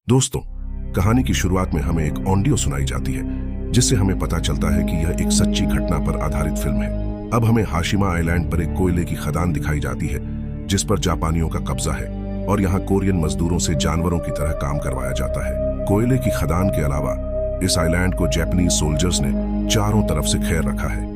दोस्तों, कहानी की शुरुआत में हमें एक ऑडियो सुनाई जाती है जिससे हमें पता चलता है कि यह एक सच्ची घटना पर आधारित फिल्म है। अब हमें हाशिमा आइलैंड पर एक कोयले की खदान दिखाई जाती है जिस पर जापानियों का कब्जा है और यहाँ कोरियन मजदूरों से जानवरों की तरह काम करवाया जाता है। कोयले की खदान के अलावा इस आइलैंड को जापानीज सोल्जर्स ने चारों तरफ से घेर रखा है,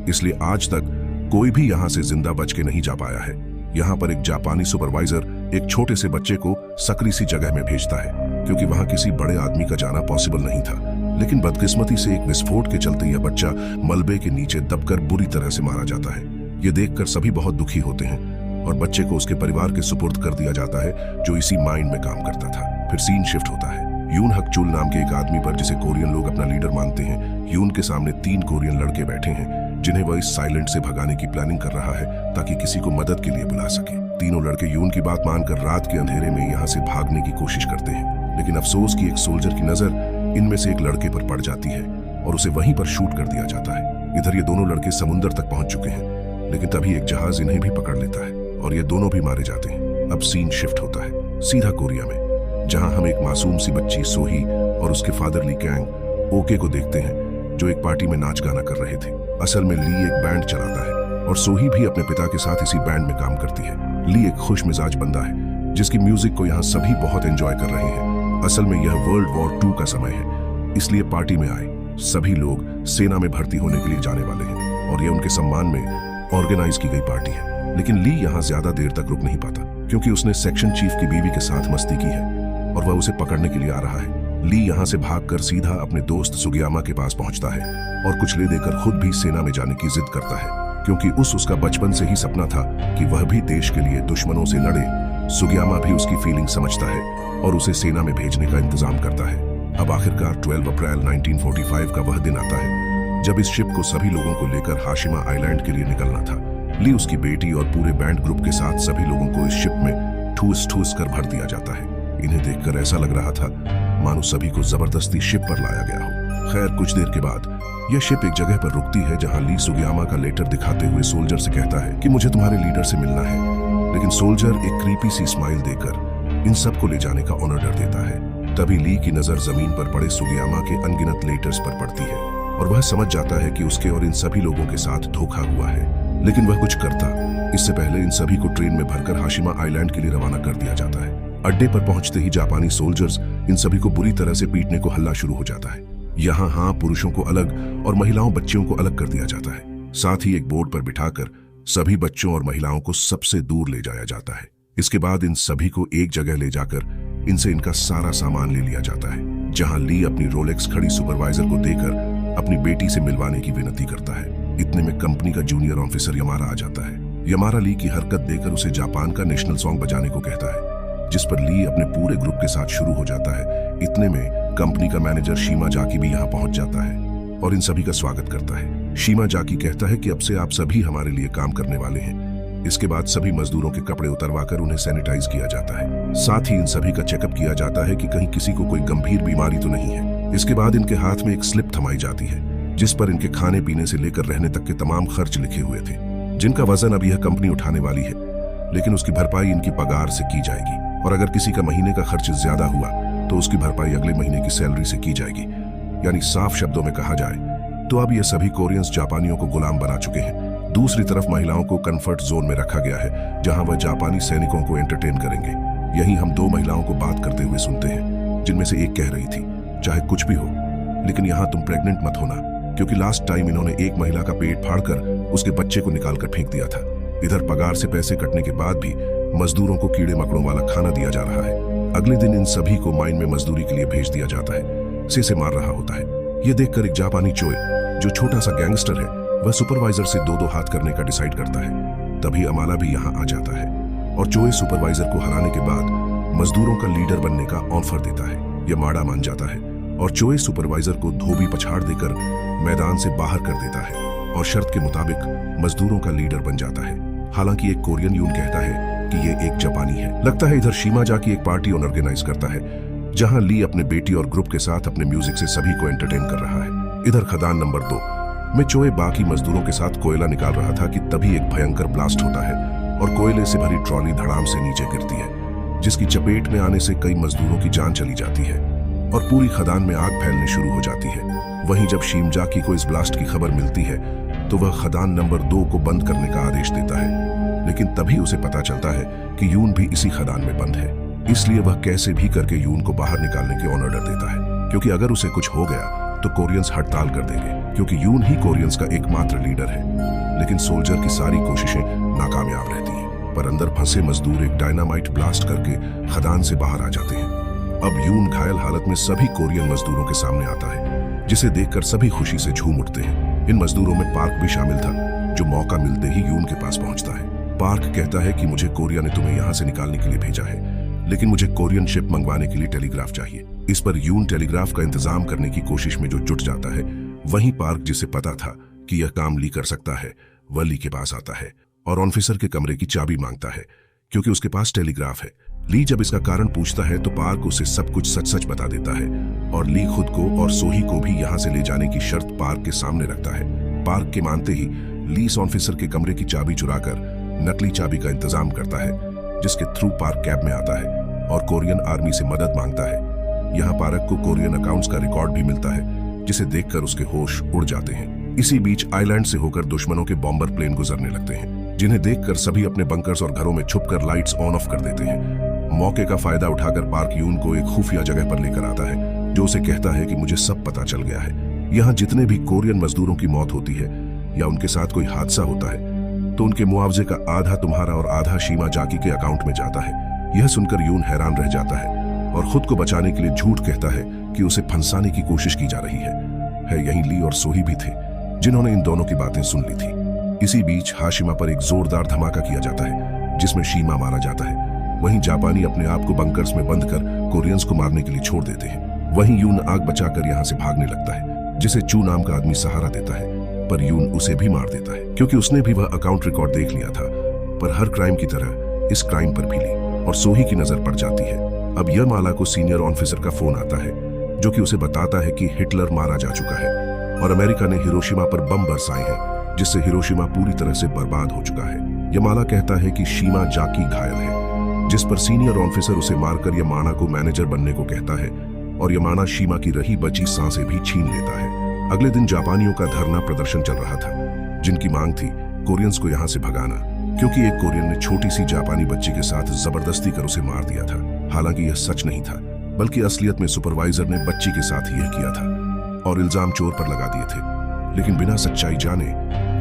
इसलिए आज तक कोई भी यहाँ से जिंदा बच के नहीं जा पाया है। यहाँ पर एक जापानी सुपरवाइजर एक छोटे से बच्चे को सकरी सी जगह में भेजता है क्योंकि वहां किसी बड़े आदमी का जाना पॉसिबल नहीं था। लेकिन बदकिस्मती से एक विस्फोट के चलते यह बच्चा मलबे के नीचे दबकर बुरी तरह से मारा जाता है। ये देखकर सभी बहुत दुखी होते हैं और बच्चे को उसके परिवार के सुपुर्द कर दिया जाता है जो इसी माइंड में काम करता था। फिर सीन शिफ्ट होता है यून हक चुल नाम के एक आदमी पर जिसे कोरियन लोग अपना लीडर मानते हैं। यून के सामने 3 कोरियन लड़के बैठे हैं जिन्हें वह इस साइलेंट से भगाने की प्लानिंग कर रहा है ताकि किसी को मदद के लिए बुला सके। तीनों लड़के यून की बात मानकर रात के अंधेरे में यहाँ से भागने की कोशिश करते हैं, लेकिन अफसोस कि एक सोल्जर की नजर इनमें से एक लड़के पर पड़ जाती है और उसे वहीं पर शूट कर दिया जाता है। इधर ये दोनों लड़के समुद्र तक पहुंच चुके हैं, लेकिन तभी एक जहाज इन्हें भी पकड़ लेता है और ये दोनों भी मारे जाते हैं। अब सीन शिफ्ट होता है सीधा कोरिया में, जहां हम एक मासूम सी बच्ची सोही और उसके फादर ली कैंग ओके को देखते हैं जो एक पार्टी में नाच गाना कर रहे थे। असल में ली एक बैंड चलाता है और सोही भी अपने पिता के साथ इसी बैंड में काम करती है। ली एक खुश मिजाज बंदा है जिसकी म्यूजिक को यहाँ सभी बहुत एंजॉय कर रहे हैं। असल में यह वर्ल्ड वॉर 2 का समय है, इसलिए पार्टी में आए सभी लोग सेना में भर्ती होने के लिए जाने वाले हैं और यह उनके सम्मान में ऑर्गेनाइज की गई पार्टी है। लेकिन ली यहाँ ज्यादा देर तक रुक नहीं पाता क्योंकि उसने सेक्शन चीफ की बीवी के साथ मस्ती की है और वह उसे पकड़ने के लिए आ रहा है। ली यहाँ से भागकर सीधा अपने दोस्त सुगियामा के पास पहुंचता है और कुछ ले देकर खुद भी सेना में जाने की जिद करता है क्योंकि उसका बचपन से ही सपना था कि वह भी देश के लिए दुश्मनों से लड़े। सुगियामा भी उसकी फीलिंग समझता है और उसे सेना में भेजने का इंतजाम करता है। अब आखिरकार 12 अप्रैल 1945 का वह दिन आता है जब इस शिप को सभी लोगों को लेकर हाशिमा आइलैंड के लिए निकलना था। ली, उसकी बेटी और पूरे बैंड ग्रुप के साथ सभी लोगों को इस शिप में ठूस ठूस कर भर दिया जाता है। इन्हें देखकर ऐसा लग रहा था मानो सभी को जबरदस्ती शिप पर लाया गया हो। खैर, कुछ देर के बाद यह शिप एक जगह पर रुकती है जहां ली सुगियामा का लेटर दिखाते हुए सोल्जर से कहता है कि मुझे तुम्हारे लीडर से मिलना है। लेकिन सोल्जर एक क्रीपी सी स्माइल देकर इन सबको ले जाने का ऑर्डर देता है। तभी ली की नजर जमीन पर पड़े सुगियामा के अनगिनत लेटर्स पर पड़ती है और वह समझ जाता है कि उसके और इन सभी लोगों के साथ धोखा हुआ है। लेकिन वह कुछ करता इससे पहले इन सभी को ट्रेन में भरकर हाशिमा आइलैंड के लिए रवाना कर दिया जाता है। अड्डे पर पहुंचते ही जापानी सोल्जर्स इन सभी को बुरी तरह से पीटने को हल्ला शुरू हो जाता है। यहाँ पुरुषों को अलग और महिलाओं बच्चियों को अलग कर दिया जाता है। साथ ही एक बोर्ड पर बिठाकर सभी बच्चों और महिलाओं को सबसे दूर ले जाया जाता है। इसके बाद इन सभी को एक जगह ले जाकर इनसे इनका सारा सामान ले लिया जाता है, जहां ली अपनी रोलेक्स खड़ी सुपरवाइजर को देकर अपनी बेटी से मिलवाने की विनती करता है। इतने में कंपनी का जूनियर ऑफिसर यमारा आ जाता है। यमारा ली की हरकत देकर उसे जापान का नेशनल सॉन्ग बजाने को कहता है, जिस पर ली अपने पूरे ग्रुप के साथ शुरू हो जाता है। इतने में कंपनी का मैनेजर शीमा जाकी भी यहाँ पहुंच जाता है और इन सभी का स्वागत करता है। शीमा जाकी कहता है कि अब से आप सभी हमारे लिए काम करने वाले हैं। इसके बाद सभी मजदूरों के कपड़े उतरवाकर उन्हें सैनिटाइज किया जाता है। साथ ही इन सभी का चेकअप किया जाता है कि कहीं किसी को कोई गंभीर बीमारी तो नहीं है। इसके बाद इनके हाथ में एक स्लिप थमाई जाती है जिस पर इनके खाने पीने से लेकर रहने तक के तमाम खर्च लिखे हुए थे, जिनका वजन अब यह कंपनी उठाने वाली है। लेकिन उसकी भरपाई इनकी पगार से की जाएगी और अगर किसी का महीने का खर्च ज्यादा हुआ तो उसकी भरपाई अगले महीने की सैलरी से की जाएगी। यानी साफ शब्दों में कहा जाए तो अब ये सभी कोरियंस जापानियों को गुलाम बना चुके हैं। दूसरी तरफ महिलाओं को कंफर्ट जोन में रखा गया है जहां वह जापानी सैनिकों को एंटरटेन करेंगे। यहीं हम 2 महिलाओं को बात करते हुए सुनते हैं, जिनमें से एक कह रही थी, चाहे कुछ भी हो लेकिन यहाँ तुम प्रेग्नेंट मत होना, क्योंकि लास्ट टाइम इन्होंने एक महिला का पेट फाड़कर उसके बच्चे को निकाल कर फेंक दिया था। इधर पगार से पैसे कटने के बाद भी मजदूरों को कीड़े मकड़ों वाला खाना दिया जा रहा है। अगले दिन इन सभी को माइन में मजदूरी के लिए भेज दिया जाता है। से मार रहा होता है। यह देखकर एक जापानी चोए, जो छोटा सा गैंगस्टर है, वह सुपरवाइजर से 2-2 हाथ करने का डिसाइड करता है। तभी अमाला भी यहाँ आ जाता है और चोए सुपरवाइजर को हराने के बाद मजदूरों का लीडर बनने का ऑफर देता है। यह माड़ा मान जाता है और चोए सुपरवाइजर को धोबी पछाड़ देकर मैदान से बाहर कर देता है और शर्त के मुताबिक मजदूरों का लीडर बन जाता है। हालांकि एक कोरियन यून कहता है कि ये एक जापानी है। लगता है इधर शीमा जाकी एक पार्टी ऑर्गेनाइज करता है जहां ली अपने बेटी और ग्रुप के साथ अपने म्यूजिक से सभी को एंटरटेन कर रहा है। इधर खदान नंबर 2 में चोए बाकी मजदूरों के साथ कोयला निकाल रहा था कि तभी एक भयंकर ब्लास्ट होता है और कोयले से भरी ट्रॉली धड़ाम से नीचे गिरती है। जिसकी चपेट में आने से कई मजदूरों की जान चली जाती है और पूरी खदान में आग फैलने शुरू हो जाती है। वहीं जब शीमजाकी को इस ब्लास्ट की खबर मिलती है तो वह खदान नंबर 2 को बंद करने का आदेश देता है, लेकिन तभी उसे पता चलता है कि यून भी इसी खदान में बंद है। इसलिए वह कैसे भी करके यून को बाहर निकालने की ऑर्डर देता है, क्योंकि अगर उसे कुछ हो गया तो कोरियंस हड़ताल कर देंगे, क्योंकि यून ही कोरियंस का एकमात्र लीडर है। लेकिन सोल्जर की सारी कोशिशें नाकामयाब रहती हैं, पर अंदर फंसे मजदूर एक डायनामाइट ब्लास्ट करके खदान से बाहर आ जाते हैं। अब यून घायल हालत में सभी कोरियन मजदूरों के सामने आता है, जिसे देखकर सभी खुशी से झूम उठते हैं। इन मजदूरों में पार्क भी शामिल था, जो मौका मिलते ही यून के पास पहुंचता है। पार्क कहता है कि मुझे कोरिया ने तुम्हें यहां से निकालने के लिए भेजा है, लेकिन मुझे कोरियन शिप मंगवाने के लिए टेलीग्राफ चाहिए। इस पर यून टेलीग्राफ का इंतजाम करने की कोशिश में जो जुट जाता है, वहीं पार्क, जिसे पता था कि यह काम ली कर सकता है, वह ली के पास आता है और ऑफिसर के कमरे की चाबी मांगता है, क्योंकि उसके पास टेलीग्राफ है। ली जब इसका कारण पूछता है तो पार्क उसे सब कुछ सच सच बता देता है और ली खुद को और सोही को भी यहां से ले जाने की शर्त पार्क के सामने रखता है। पार्क के मानते ही ली इस ऑफिसर के कमरे की चाबी चुराकर नकली चाबी का इंतजाम करता है, जिसके थ्रू पार्क कैब में आता है और कोरियन आर्मी से मदद मांगता है। यहाँ पार्क को कोरियन अकाउंट्स का रिकॉर्ड भी मिलता है, जिसे देखकर उसके होश उड़ जाते हैं। इसी बीच आइलैंड से होकर दुश्मनों के बॉम्बर प्लेन गुजरने लगते हैं, जिन्हें देखकर सभी अपने बंकर्स और घरों में छुपकर लाइट्स ऑन ऑफ कर देते हैं। मौके का फायदा उठाकर पार्क यून को एक खुफिया जगह पर लेकर आता है, जो उसे कहता है कि मुझे सब पता चल गया है। यहाँ जितने भी कोरियन मजदूरों की मौत होती है या उनके साथ कोई हादसा होता है तो उनके मुआवजे का आधा तुम्हारा और आधा शीमाजाकी के अकाउंट में जाता है। यह सुनकर यून हैरान रह जाता है और खुद को बचाने के लिए झूठ कहता है कि उसे फंसाने की कोशिश की जा रही है। यही ली और सोही भी थे, जिन्होंने इन दोनों की बातें सुन ली थी। इसी बीच हाशिमा पर एक जोरदार धमाका किया जाता है, जिसमें शीमा मारा जाता है। वहीं जापानी अपने आप को बंकर्स में बंद कर कोरियंस को मारने के लिए छोड़ देते हैं। वहीं यून आग बचाकर यहां से भागने लगता है, जिसे चू नाम का आदमी सहारा देता है, पर यून उसे भी मार देता है, क्योंकि उसने भी वह अकाउंट रिकॉर्ड देख लिया था। पर हर क्राइम की तरह इस क्राइम पर भी ली और सोही की नजर पड़ जाती है। अब यह माला को सीनियर ऑफिसर का फोन आता है, जो कि उसे बताता है कि हिटलर मारा जा चुका है और अमेरिका ने हिरोशिमा पर बम बरसाए हैं, जिससे हिरोशिमा पूरी तरह से बर्बाद हो चुका है। यमाला कहता है कि शीमा जाकी घायल है, जिस पर सीनियर ऑफिसर उसे मारकर यमाना को मैनेजर बनने को कहता है और यमाना शीमा की रही बची सांसें भी छीन लेता है। अगले दिन जापानियों का धरना प्रदर्शन चल रहा था, जिनकी मांग थी कोरियंस को यहां से भगाना, क्योंकि एक कोरियन ने छोटी सी जापानी बच्ची के साथ जबरदस्ती कर उसे मार दिया था। हालांकि यह सच नहीं था, बल्कि असलियत में सुपरवाइजर ने बच्ची के साथ यह किया था और इल्जाम चोर पर लगा दिए थे। लेकिन बिना सच्चाई जाने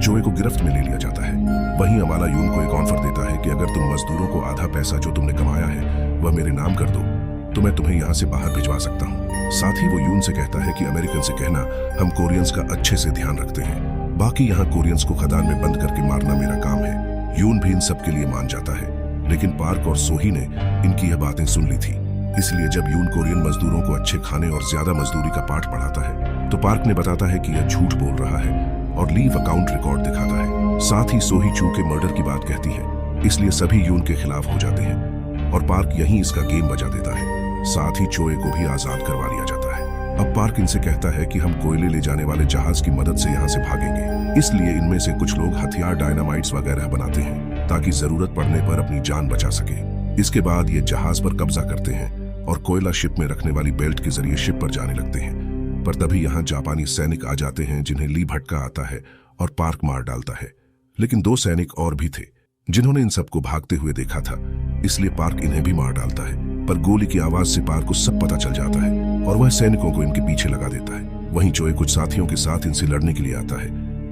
चोए को गिरफ्त में ले लिया जाता है। वहीं अमाला यून को एक ऑफर देता है कि अगर तुम मजदूरों को आधा पैसा जो तुमने कमाया है वह मेरे नाम कर दो तो मैं तुम्हें यहाँ से बाहर भिजवा सकता हूँ। साथ ही वो यून से कहता है कि अमेरिकन से कहना हम कोरियंस का अच्छे से ध्यान रखते हैं, बाकी यहाँ कोरियंस को खदान में बंद करके मारना मेरा काम है। यून भी इन सब के लिए मान जाता है, लेकिन पार्क और सोही ने इनकी यह बातें सुन ली थी। इसलिए जब यून कोरियन मजदूरों को अच्छे खाने और ज्यादा मजदूरी का पाठ पढ़ाता है तो पार्क ने बताता है कि यह झूठ बोल रहा है और लीव अकाउंट रिकॉर्ड दिखाता है। साथ ही सोही चू के मर्डर की बात कहती है, इसलिए सभी यून के खिलाफ हो जाते हैं और पार्क यहीं इसका गेम बजा देता है। साथ ही चोए को भी आजाद करवा लिया जाता है। अब पार्क इनसे कहता है कि हम कोयले ले जाने वाले जहाज की मदद से यहाँ से भागेंगे, इसलिए इनमें से कुछ लोग हथियार डायनामाइट्स वगैरह बनाते हैं ताकि जरूरत पड़ने पर अपनी जान बचा सके। इसके बाद ये जहाज पर कब्जा करते हैं और कोयला शिप में रखने वाली बेल्ट के जरिए शिप पर जाने लगते हैं। पर तभी यहाँ जापानी सैनिक आ जाते हैं, जिन्हें ली भटका आता है और पार्क मार डालता है। लेकिन 2 सैनिक और भी थे जिन्होंने इन सबको भागते हुए देखा था, इसलिए पार्क इन्हें भी मार डालता है। पर गोली की आवाज से पार्क को सब पता चल जाता है और वह सैनिकों को इनके पीछे लगा देता है। वहीं चोए कुछ साथियों के साथ इनसे लड़ने के लिए आता है,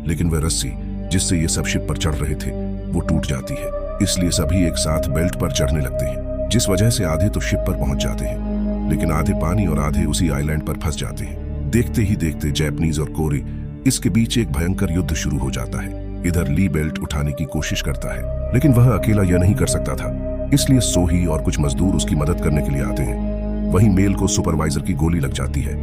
लेकिन वह रस्सी जिससे ये सब शिप पर चढ़ रहे थे वो टूट जाती है, इसलिए सभी एक साथ बेल्ट पर चढ़ने लगते हैं, जिस वजह से आधे तो शिप पर पहुंच जाते हैं, लेकिन आधे पानी और आधे उसी आइलैंड पर फंस जाते हैं। देखते ही देखते जैपनीज और कोरी इसके बीच एक भयंकर युद्ध शुरू हो जाता है। इधर ली बेल्ट उठाने की कोशिश करता है, लेकिन वह अकेला यह नहीं कर सकता था, इसलिए सोही और कुछ मजदूर उसकी मदद करने के लिए आते हैं। वहीं मेल को सुपरवाइजर की गोली लग जाती है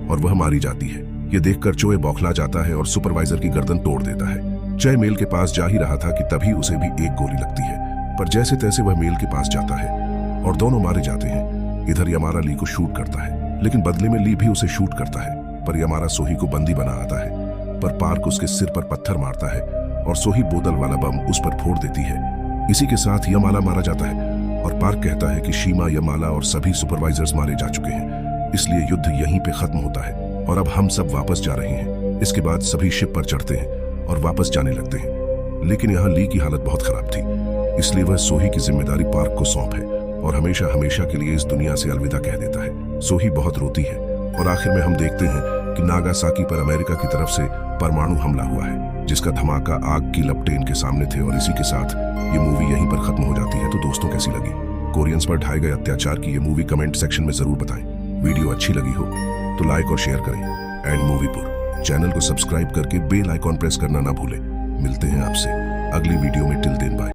और वह मारी जाती है। यह देखकर चोए बौखला जाता है और सुपरवाइजर की गर्दन तोड़ देता है। जय मेल के पास जा ही रहा था कि तभी उसे भी एक गोली लगती है, पर जैसे तैसे वह मेल के पास जाता है और दोनों मारे जाते हैं। इधर यमारा ली को शूट करता है, लेकिन बदले में ली भी उसे शूट करता है, पर यमारा सोही को बंदी बना आता है। पर पार्क उसके सिर पर पत्थर मारता है और सोही बोतल वाला बम उस पर फोड़ देती है। इसी के साथ यमाला मारा जाता है और पार्क कहता है कि शीमा, यमाला और सभी सुपरवाइजर्स मारे जा चुके हैं, इसलिए युद्ध यहीं पे खत्म होता है और अब हम सब वापस जा रहे हैं। इसके बाद सभी शिप पर चढ़ते हैं और वापस जाने लगते हैं, लेकिन यहाँ ली की हालत बहुत खराब थी, इसलिए वह सोही की जिम्मेदारी पार्क को सौंप है और हमेशा हमेशा के लिए इस दुनिया से अलविदा कह देता है। सोही बहुत रोती है और आखिर में हम देखते हैं कि नागासाकी पर अमेरिका की तरफ से परमाणु हमला हुआ है, जिसका धमाका आग की लपटें इनके सामने थे। और इसी के साथ ये मूवी यहीं पर खत्म हो जाती है। तो दोस्तों, कैसी लगी कोरियंस पर ढाए गए अत्याचार की ये मूवी? कमेंट सेक्शन में जरूर बताएं। वीडियो अच्छी लगी हो तो लाइक और शेयर करें। एंड मूवीपुर चैनल को सब्सक्राइब करके बेल आइकॉन प्रेस करना ना भूलें। मिलते हैं आपसे अगली वीडियो में। Till then bye.